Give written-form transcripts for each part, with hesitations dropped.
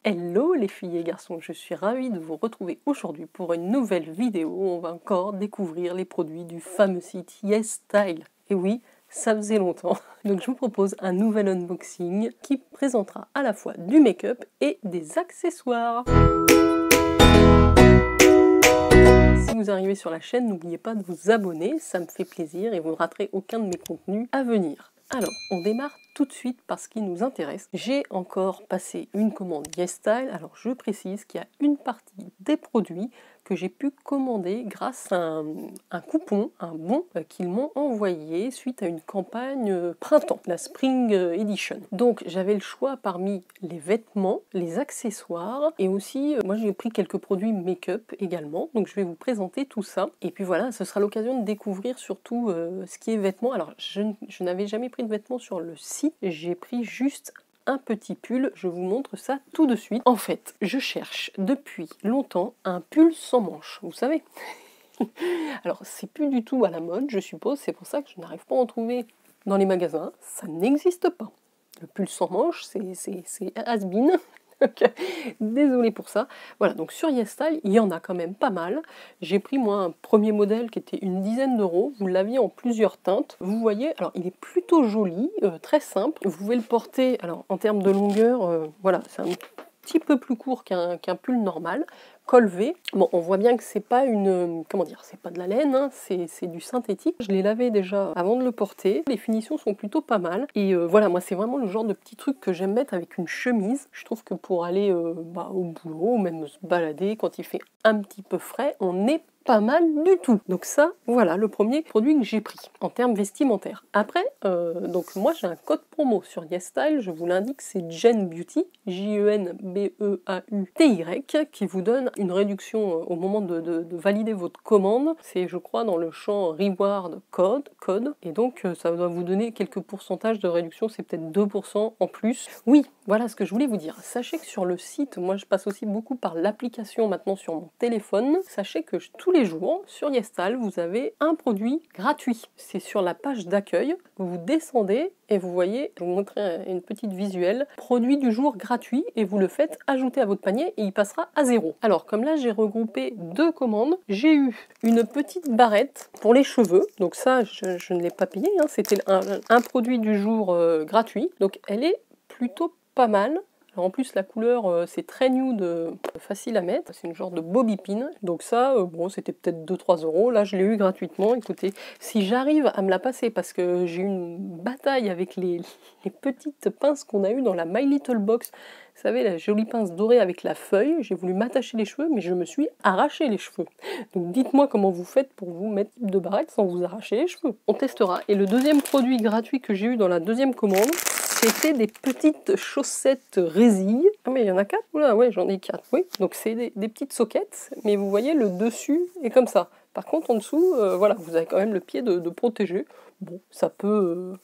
Hello les filles et garçons, je suis ravie de vous retrouver aujourd'hui pour une nouvelle vidéo où on va encore découvrir les produits du fameux site YesStyle. Et oui, ça faisait longtemps. Donc je vous propose un nouvel unboxing qui présentera à la fois du make-up et des accessoires. Si vous arrivez sur la chaîne, n'oubliez pas de vous abonner, ça me fait plaisir et vous ne raterez aucun de mes contenus à venir. Alors, on démarre tout de suite par ce qui nous intéresse. J'ai encore passé une commande YesStyle. Alors, je précise qu'il y a une partie des produits que j'ai pu commander grâce à un coupon, un bon qu'ils m'ont envoyé suite à une campagne printemps, la Spring Edition. Donc, j'avais le choix parmi les vêtements, les accessoires et aussi, moi j'ai pris quelques produits make-up également. Donc, je vais vous présenter tout ça. Et puis voilà, ce sera l'occasion de découvrir surtout ce qui est vêtements. Alors, je n'avais jamais pris de vêtements sur le site. J'ai pris juste un petit pull, je vous montre ça tout de suite. En fait, je cherche depuis longtemps un pull sans manches, vous savez. Alors, c'est plus du tout à la mode, je suppose, c'est pour ça que je n'arrive pas à en trouver dans les magasins. Ça n'existe pas. Le pull sans manches, c'est has-been. Désolée pour ça. Voilà, donc sur YesStyle, il y en a quand même pas mal. J'ai pris moi un premier modèle qui était une dizaine d'euros. Vous l'aviez en plusieurs teintes. Vous voyez, alors il est plutôt joli, très simple. Vous pouvez le porter, alors en termes de longueur, voilà, c'est un petit peu plus court qu'un pull normal. Col V. Bon, on voit bien que c'est pas une, comment dire, c'est pas de la laine, hein, c'est du synthétique. Je l'ai lavé déjà avant de le porter. Les finitions sont plutôt pas mal. Et voilà, moi c'est vraiment le genre de petit truc que j'aime mettre avec une chemise. Je trouve que pour aller au boulot, ou même se balader quand il fait un petit peu frais, on est pas mal du tout. Donc ça, voilà le premier produit que j'ai pris en termes vestimentaires. Après, donc moi j'ai un code promo sur YesStyle, je vous l'indique, c'est Jen Beauty, J-E-N-B-E-A-U-T-Y, qui vous donne une réduction au moment de valider votre commande. C'est, je crois, dans le champ Reward Code, et donc ça doit vous donner quelques pourcentages de réduction, c'est peut-être 2% en plus. Oui, voilà ce que je voulais vous dire. Sachez que sur le site, moi je passe aussi beaucoup par l'application maintenant sur mon téléphone. Sachez que tous les jours, sur YesStyle, vous avez un produit gratuit. C'est sur la page d'accueil, vous descendez et vous voyez, je vais vous montrer une petite visuelle, produit du jour gratuit, et vous le faites ajouter à votre panier et il passera à 0. Alors comme là j'ai regroupé deux commandes, j'ai eu une petite barrette pour les cheveux, donc ça je ne l'ai pas payé, hein. C'était un produit du jour gratuit, donc elle est plutôt pas mal. En plus la couleur c'est très nude, facile à mettre, c'est une genre de bobby pin, donc ça bon c'était peut-être 2-3 euros, là je l'ai eu gratuitement. Écoutez, si j'arrive à me la passer, parce que j'ai eu une bataille avec les petites pinces qu'on a eues dans la My Little Box, vous savez, la jolie pince dorée avec la feuille, j'ai voulu m'attacher les cheveux mais je me suis arraché les cheveux. Donc dites-moi comment vous faites pour vous mettre de barrette sans vous arracher les cheveux. On testera. Et le deuxième produit gratuit que j'ai eu dans la deuxième commande, c'était des petites chaussettes résilles. Ah mais il y en a 4? Oula, ouais, j'en ai 4, oui. Donc c'est des petites soquettes, mais vous voyez le dessus est comme ça. Par contre en dessous, voilà, vous avez quand même le pied de protéger. Bon, ça peut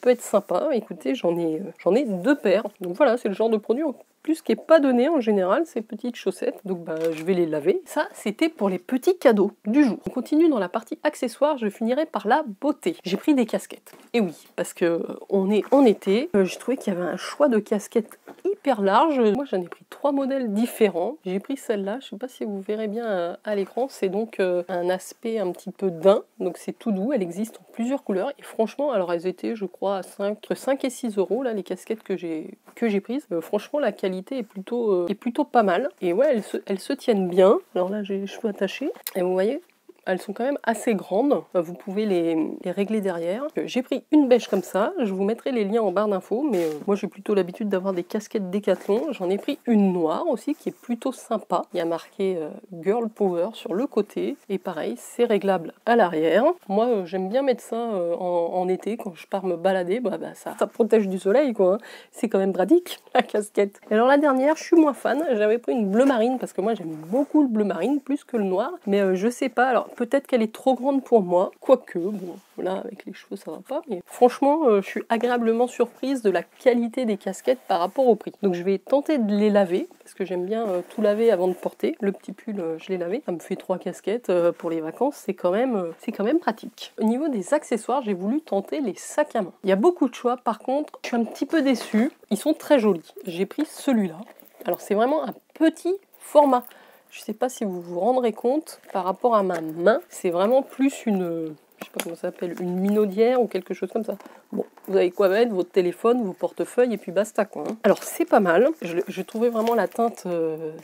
être sympa. Écoutez, j'en ai 2 paires. Donc voilà, c'est le genre de produit en plus qui n'est pas donné en général, ces petites chaussettes. Donc je vais les laver. Ça, c'était pour les petits cadeaux du jour. On continue dans la partie accessoires, je finirai par la beauté. J'ai pris des casquettes. Et oui, parce que on est en été, je trouvais qu'il y avait un choix de casquettes hyper large. Moi, j'en ai pris 3 modèles différents. J'ai pris celle-là, je ne sais pas si vous verrez bien à l'écran. C'est donc un aspect un petit peu daim. Donc c'est tout doux, elle existe en plusieurs couleurs. Et franchement, alors elles étaient, je crois, entre 5 et 6 euros, là, les casquettes que j'ai prises. Franchement, la qualité est plutôt pas mal. Et ouais, elles se tiennent bien. Alors là, j'ai les cheveux attachés. Et vous voyez, elles sont quand même assez grandes, vous pouvez les régler derrière. J'ai pris une beige comme ça, je vous mettrai les liens en barre d'infos, mais moi j'ai plutôt l'habitude d'avoir des casquettes Décathlon. J'en ai pris une noire aussi qui est plutôt sympa. Il y a marqué Girl Power sur le côté, et pareil, c'est réglable à l'arrière. Moi j'aime bien mettre ça en été, quand je pars me balader, ça protège du soleil quoi. C'est quand même pratique, la casquette. Et alors la dernière, je suis moins fan, j'avais pris une bleu marine, parce que moi j'aime beaucoup le bleu marine, plus que le noir, mais je sais pas, alors peut-être qu'elle est trop grande pour moi, quoique, bon, là, avec les cheveux, ça va pas, mais franchement, je suis agréablement surprise de la qualité des casquettes par rapport au prix. Donc je vais tenter de les laver, parce que j'aime bien tout laver avant de porter. Le petit pull, je l'ai lavé. Ça me fait 3 casquettes pour les vacances, c'est quand même pratique. Au niveau des accessoires, j'ai voulu tenter les sacs à main. Il y a beaucoup de choix, par contre, je suis un petit peu déçue. Ils sont très jolis. J'ai pris celui-là. Alors c'est vraiment un petit format. Je ne sais pas si vous vous rendrez compte, par rapport à ma main, c'est vraiment plus une, je sais pas comment ça s'appelle, une minaudière ou quelque chose comme ça. Bon, vous avez quoi mettre, votre téléphone, vos portefeuilles et puis basta quoi. Alors c'est pas mal, j'ai trouvé vraiment la teinte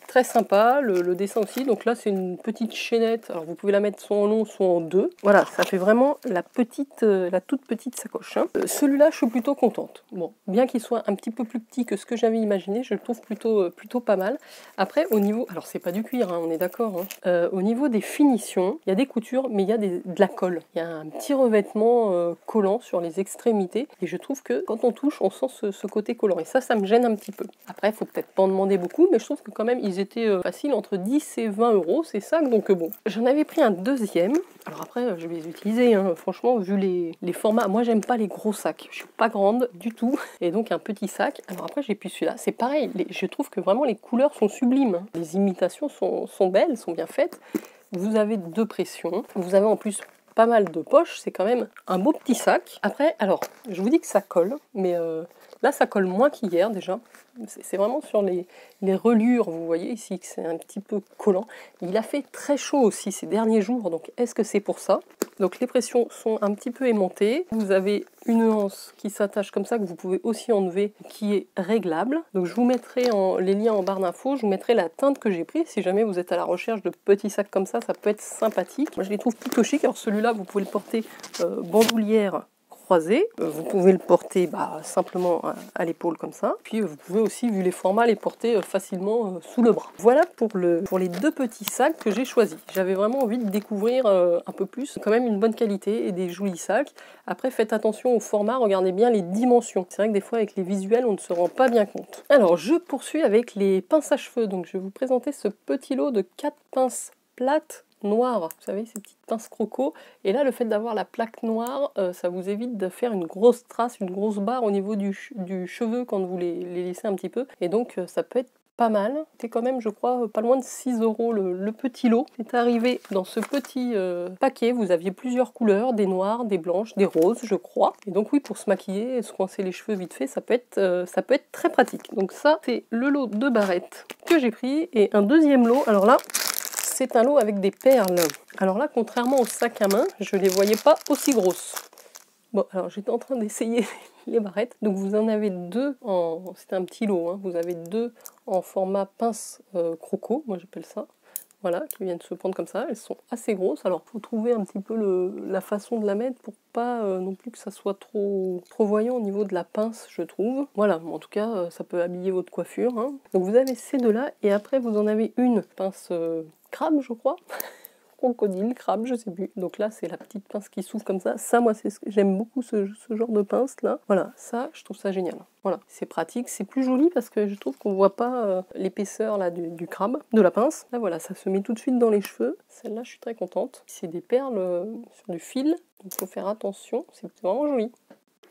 très sympa, le dessin aussi. Donc là c'est une petite chaînette, alors vous pouvez la mettre soit en long soit en deux. Voilà, ça fait vraiment la toute petite sacoche. Celui-là je suis plutôt contente. Bon, bien qu'il soit un petit peu plus petit que ce que j'avais imaginé, je le trouve plutôt pas mal. Après au niveau, alors c'est pas du cuir, on est d'accord. Au niveau des finitions, il y a des coutures mais il y a de la colle. Il y a un petit revêtement collant sur les extrémités et je trouve que quand on touche on sent ce côté collant et ça me gêne un petit peu. Après il faut peut-être pas en demander beaucoup mais je trouve que quand même ils étaient faciles entre 10 et 20 euros ces sacs, donc bon. J'en avais pris un deuxième, alors après je vais les utiliser franchement vu les formats. Moi j'aime pas les gros sacs, je suis pas grande du tout et donc un petit sac. Alors après j'ai pris celui-là, c'est pareil, je trouve que vraiment les couleurs sont sublimes, les imitations sont belles, sont bien faites. Vous avez deux pressions, vous avez en plus pas mal de poches, c'est quand même un beau petit sac. Après, alors, je vous dis que ça colle, mais là ça colle moins qu'hier déjà. C'est vraiment sur les reliures, vous voyez ici que c'est un petit peu collant. Il a fait très chaud aussi ces derniers jours, donc est-ce que c'est pour ça? Donc les pressions sont un petit peu aimantées. Vous avez une anse qui s'attache comme ça, que vous pouvez aussi enlever, qui est réglable. Donc je vous mettrai les liens en barre d'infos, je vous mettrai la teinte que j'ai pris. Si jamais vous êtes à la recherche de petits sacs comme ça peut être sympathique. Moi je les trouve plutôt chic. Alors celui-là, vous pouvez le porter bandoulière croisée. Vous pouvez le porter simplement à l'épaule comme ça. Puis vous pouvez aussi, vu les formats, les porter facilement sous le bras. Voilà pour les deux petits sacs que j'ai choisis. J'avais vraiment envie de découvrir un peu plus, quand même une bonne qualité et des jolis sacs. Après faites attention au format, regardez bien les dimensions. C'est vrai que des fois avec les visuels on ne se rend pas bien compte. Alors je poursuis avec les pinces à cheveux. Donc je vais vous présenter ce petit lot de 4 pinces plates noires, vous savez, ces petites pinces croco. Et là le fait d'avoir la plaque noire, ça vous évite de faire une grosse trace, une grosse barre au niveau du cheveu quand vous les laissez un petit peu. Et donc ça peut être pas mal. C'est quand même, je crois, pas loin de 6 euros le petit lot. C'est arrivé dans ce petit paquet. Vous aviez plusieurs couleurs, des noires, des blanches, des roses, je crois. Et donc oui, pour se maquiller et se coincer les cheveux vite fait, ça peut être très pratique. Donc ça, c'est le lot de barrettes que j'ai pris. Et un deuxième lot, alors là, c'est un lot avec des perles. Alors là, contrairement au sac à main, je les voyais pas aussi grosses. Bon, alors j'étais en train d'essayer les barrettes. Donc vous en avez deux c'est un petit lot, vous avez deux en format pince croco, moi j'appelle ça. Voilà, qui viennent se prendre comme ça. Elles sont assez grosses. Alors il faut trouver un petit peu la façon de la mettre pour pas non plus que ça soit trop voyant au niveau de la pince, je trouve. Voilà, en tout cas, ça peut habiller votre coiffure. Donc vous avez ces deux-là et après vous en avez une pince crabe, je crois. Crocodile, crabe, je sais plus. Donc là, c'est la petite pince qui s'ouvre comme ça. Ça, moi, j'aime beaucoup ce genre de pince là. Voilà, ça, je trouve ça génial. Voilà, c'est pratique, c'est plus joli parce que je trouve qu'on voit pas l'épaisseur là du crabe, de la pince. Là, voilà, ça se met tout de suite dans les cheveux. Celle-là, je suis très contente. C'est des perles sur du fil, il faut faire attention. C'est vraiment joli.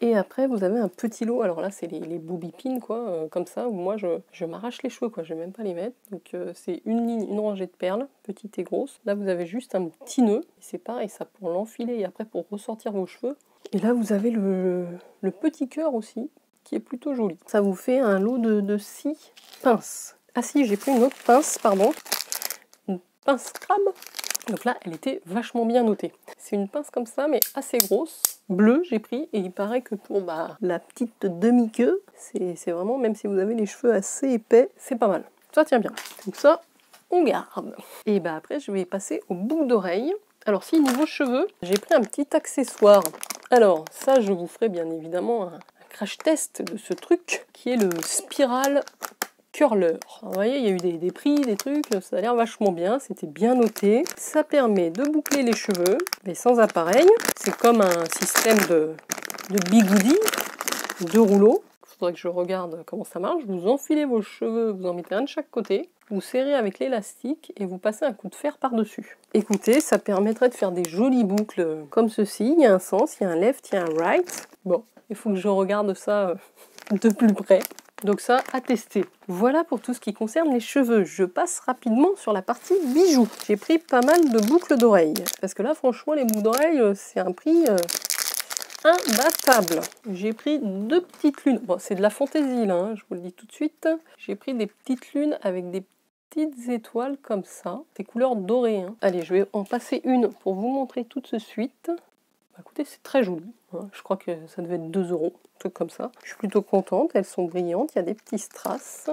Et après vous avez un petit lot, alors là c'est les bobby pins quoi, comme ça, où moi je m'arrache les cheveux quoi, je vais même pas les mettre. Donc c'est une ligne, une rangée de perles, petite et grosse. Là vous avez juste un petit nœud, c'est pareil ça pour l'enfiler et après pour ressortir vos cheveux. Et là vous avez le petit cœur aussi, qui est plutôt joli. Ça vous fait un lot de 6 pinces. Ah si, j'ai pris une autre pince, pardon, une pince crabe. Donc là elle était vachement bien notée. C'est une pince comme ça mais assez grosse. Bleu j'ai pris et il paraît que pour la petite demi-queue, c'est vraiment, même si vous avez les cheveux assez épais, c'est pas mal. Ça tient bien. Donc ça, on garde. Et après je vais passer aux boucles d'oreilles. Alors si niveau cheveux, j'ai pris un petit accessoire. Alors ça je vous ferai bien évidemment un crash test de ce truc qui est le Spiral Curler. Alors, vous voyez, il y a eu des prix, des trucs, ça a l'air vachement bien, c'était bien noté. Ça permet de boucler les cheveux, mais sans appareil. C'est comme un système de bigoudi, de rouleaux. Il faudrait que je regarde comment ça marche. Vous enfilez vos cheveux, vous en mettez un de chaque côté, vous serrez avec l'élastique et vous passez un coup de fer par-dessus. Écoutez, ça permettrait de faire des jolies boucles comme ceci. Il y a un sens, il y a un left, il y a un right. Bon, il faut que je regarde ça de plus près. Donc ça, à tester. Voilà pour tout ce qui concerne les cheveux. Je passe rapidement sur la partie bijoux. J'ai pris pas mal de boucles d'oreilles. Parce que là, franchement, les boucles d'oreilles, c'est un prix imbattable. table, j'ai pris 2 petites lunes. Bon, c'est de la fantaisie là, hein, je vous le dis tout de suite. J'ai pris des petites lunes avec des petites étoiles comme ça, des couleurs dorées. Hein. Allez, je vais en passer une pour vous montrer tout de suite. Bah, écoutez, c'est très joli. Hein. Je crois que ça devait être 2 €, un truc comme ça. Je suis plutôt contente, elles sont brillantes, il y a des petits strass.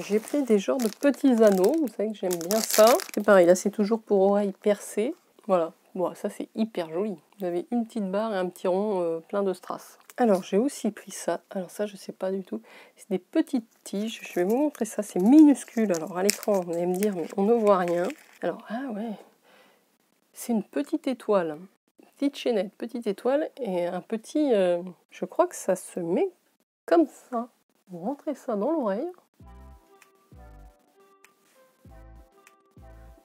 J'ai pris des genres de petits anneaux, vous savez que j'aime bien ça. C'est pareil, là c'est toujours pour oreilles percées. Voilà, bon, ça c'est hyper joli. Vous avez une petite barre et un petit rond plein de strass. Alors j'ai aussi pris ça, alors ça je sais pas du tout. C'est des petites tiges, je vais vous montrer ça, c'est minuscule. Alors à l'écran vous allez me dire mais on ne voit rien. Alors ah ouais, c'est une petite étoile, petite chaînette, petite étoile et un petit... je crois que ça se met comme ça. Vous rentrez ça dans l'oreille.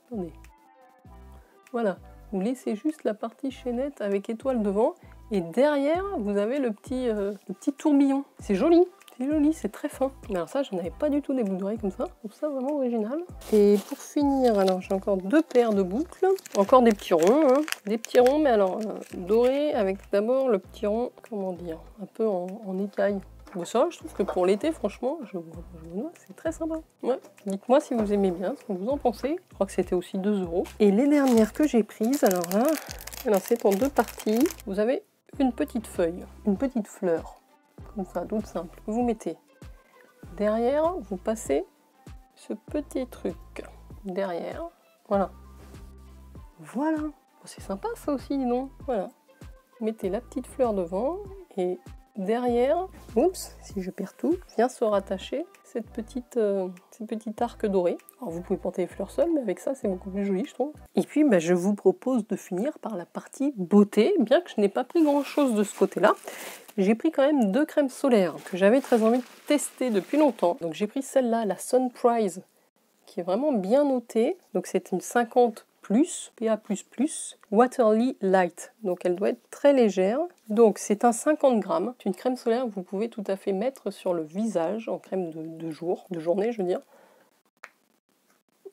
Attendez. Voilà, vous laissez juste la partie chaînette avec étoile devant et derrière vous avez le petit tourbillon. C'est joli, c'est très fin. Mais alors ça, j'en avais pas du tout des boucles d'oreilles comme ça. Je trouve ça vraiment original. Et pour finir, alors j'ai encore 2 paires de boucles. Encore des petits ronds, hein. Des petits ronds, mais alors dorés avec d'abord le petit rond, comment dire, un peu en écaille. Bon, ça, je trouve que pour l'été, franchement, c'est très sympa. Ouais. Dites-moi si vous aimez bien, ce que vous en pensez. Je crois que c'était aussi 2 €. Et les dernières que j'ai prises, alors là, c'est en 2 parties. Vous avez une petite feuille, une petite fleur, comme ça, toute simple. Vous mettez derrière, vous passez ce petit truc derrière. Voilà. Voilà. C'est sympa ça aussi, non? Voilà. Mettez la petite fleur devant et derrière, oups, si je perds tout, vient se rattacher ce petit arc doré. Alors vous pouvez porter les fleurs seules, mais avec ça c'est beaucoup plus joli je trouve. Et puis je vous propose de finir par la partie beauté, bien que je n'ai pas pris grand chose de ce côté-là. J'ai pris quand même 2 crèmes solaires que j'avais très envie de tester depuis longtemps. Donc j'ai pris celle-là, la Sunprise, qui est vraiment bien notée. Donc c'est une 50+, PA++, Waterly Light. Donc elle doit être très légère. Donc c'est un 50 grammes. C'est une crème solaire que vous pouvez tout à fait mettre sur le visage, en crème de jour, de journée je veux dire.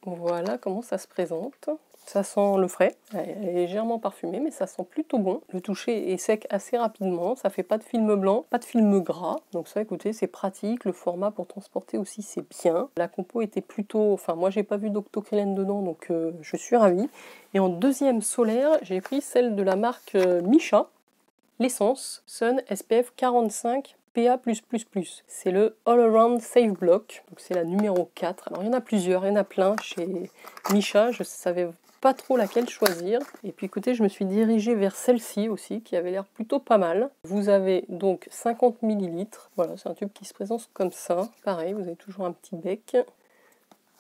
Voilà comment ça se présente. Ça sent le frais, elle est légèrement parfumée, mais ça sent plutôt bon. Le toucher est sec assez rapidement, ça fait pas de film blanc, pas de film gras. Donc ça, écoutez, c'est pratique. Le format pour transporter aussi, c'est bien. La compo était plutôt... Enfin, moi, j'ai pas vu d'octocrylène dedans, donc je suis ravie. Et en deuxième solaire, j'ai pris celle de la marque Missha, l'essence Sun SPF 45 PA+++. C'est le All Around Safe Block, donc c'est la numéro 4. Alors il y en a plusieurs, il y en a plein chez Missha, je savais pas trop laquelle choisir. Et puis écoutez, je me suis dirigée vers celle-ci aussi, qui avait l'air plutôt pas mal. Vous avez donc 50 ml. Voilà, c'est un tube qui se présente comme ça. Pareil, vous avez toujours un petit bec.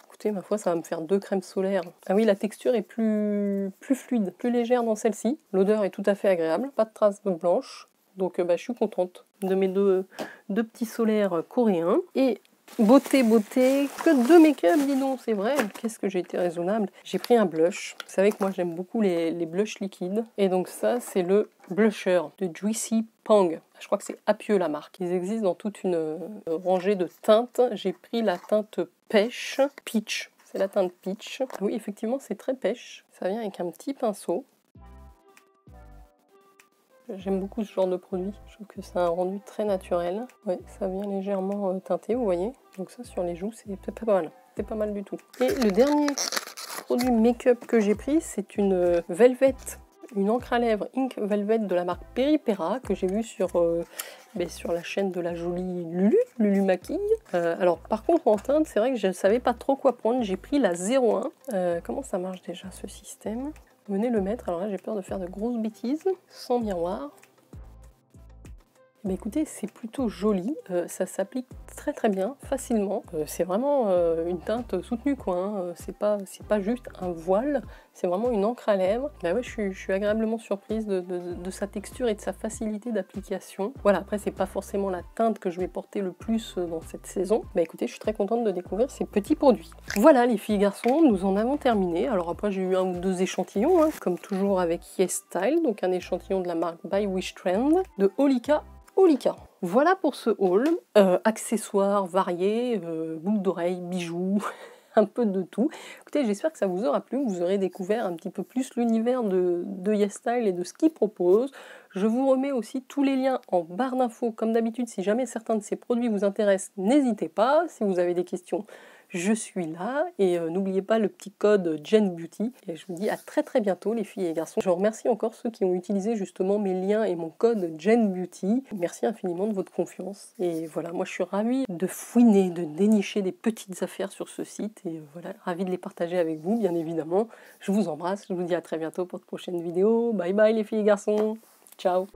Écoutez, ma foi, ça va me faire 2 crèmes solaires. Ah oui, la texture est plus fluide, plus légère dans celle-ci. L'odeur est tout à fait agréable, pas de traces de blanche. Donc je suis contente de mes deux petits solaires coréens. Et beauté, que de make-up, dis donc, c'est vrai. Qu'est-ce que j'ai été raisonnable. J'ai pris un blush. Vous savez que moi j'aime beaucoup les blushs liquides. Et donc ça, c'est le blusher de Juicy Pang. Je crois que c'est Apieux la marque. Ils existent dans toute une rangée de teintes. J'ai pris la teinte pêche, peach. C'est la teinte peach. Oui, effectivement, c'est très pêche. Ça vient avec un petit pinceau. J'aime beaucoup ce genre de produit, je trouve que ça a un rendu très naturel. Oui, ça vient légèrement teinté, vous voyez. Donc ça sur les joues, c'est pas mal. C'est pas mal du tout. Et le dernier produit make-up que j'ai pris, c'est une Velvet, une encre à lèvres Ink Velvet de la marque Peripera, que j'ai vu sur la chaîne de la jolie Lulu Maquille. Alors par contre en teinte, c'est vrai que je ne savais pas trop quoi prendre. J'ai pris la 01. Comment ça marche déjà ce système ? Venez le mettre, alors là j'ai peur de faire de grosses bêtises, sans miroir. Mais écoutez, c'est plutôt joli, ça s'applique très bien, facilement. C'est vraiment une teinte soutenue quoi, hein. C'est pas juste un voile, c'est vraiment une encre à lèvres. Bah ouais, je suis agréablement surprise de sa texture et de sa facilité d'application. Voilà, après c'est pas forcément la teinte que je vais porter le plus dans cette saison. Bah écoutez, je suis très contente de découvrir ces petits produits. Voilà les filles et garçons, nous en avons terminé. Alors après j'ai eu 1 ou 2 échantillons, hein, comme toujours avec Yes Style, donc un échantillon de la marque By Wish Trend, de Olika. Voilà pour ce haul, accessoires variés, boucles d'oreilles, bijoux, un peu de tout. Écoutez, j'espère que ça vous aura plu, que vous aurez découvert un petit peu plus l'univers de Yes Style et de ce qu'il propose. Je vous remets aussi tous les liens en barre d'infos, comme d'habitude. Si jamais certains de ces produits vous intéressent, n'hésitez pas. Si vous avez des questions, je suis là. Et n'oubliez pas le petit code JenBeauty. Et je vous dis à très bientôt les filles et garçons. Je remercie encore ceux qui ont utilisé justement mes liens et mon code JenBeauty. Merci infiniment de votre confiance. Et voilà, moi je suis ravie de fouiner, de dénicher des petites affaires sur ce site. Et voilà, ravie de les partager avec vous, bien évidemment. Je vous embrasse, je vous dis à très bientôt pour de prochaines vidéos. Bye bye les filles et garçons. Ciao.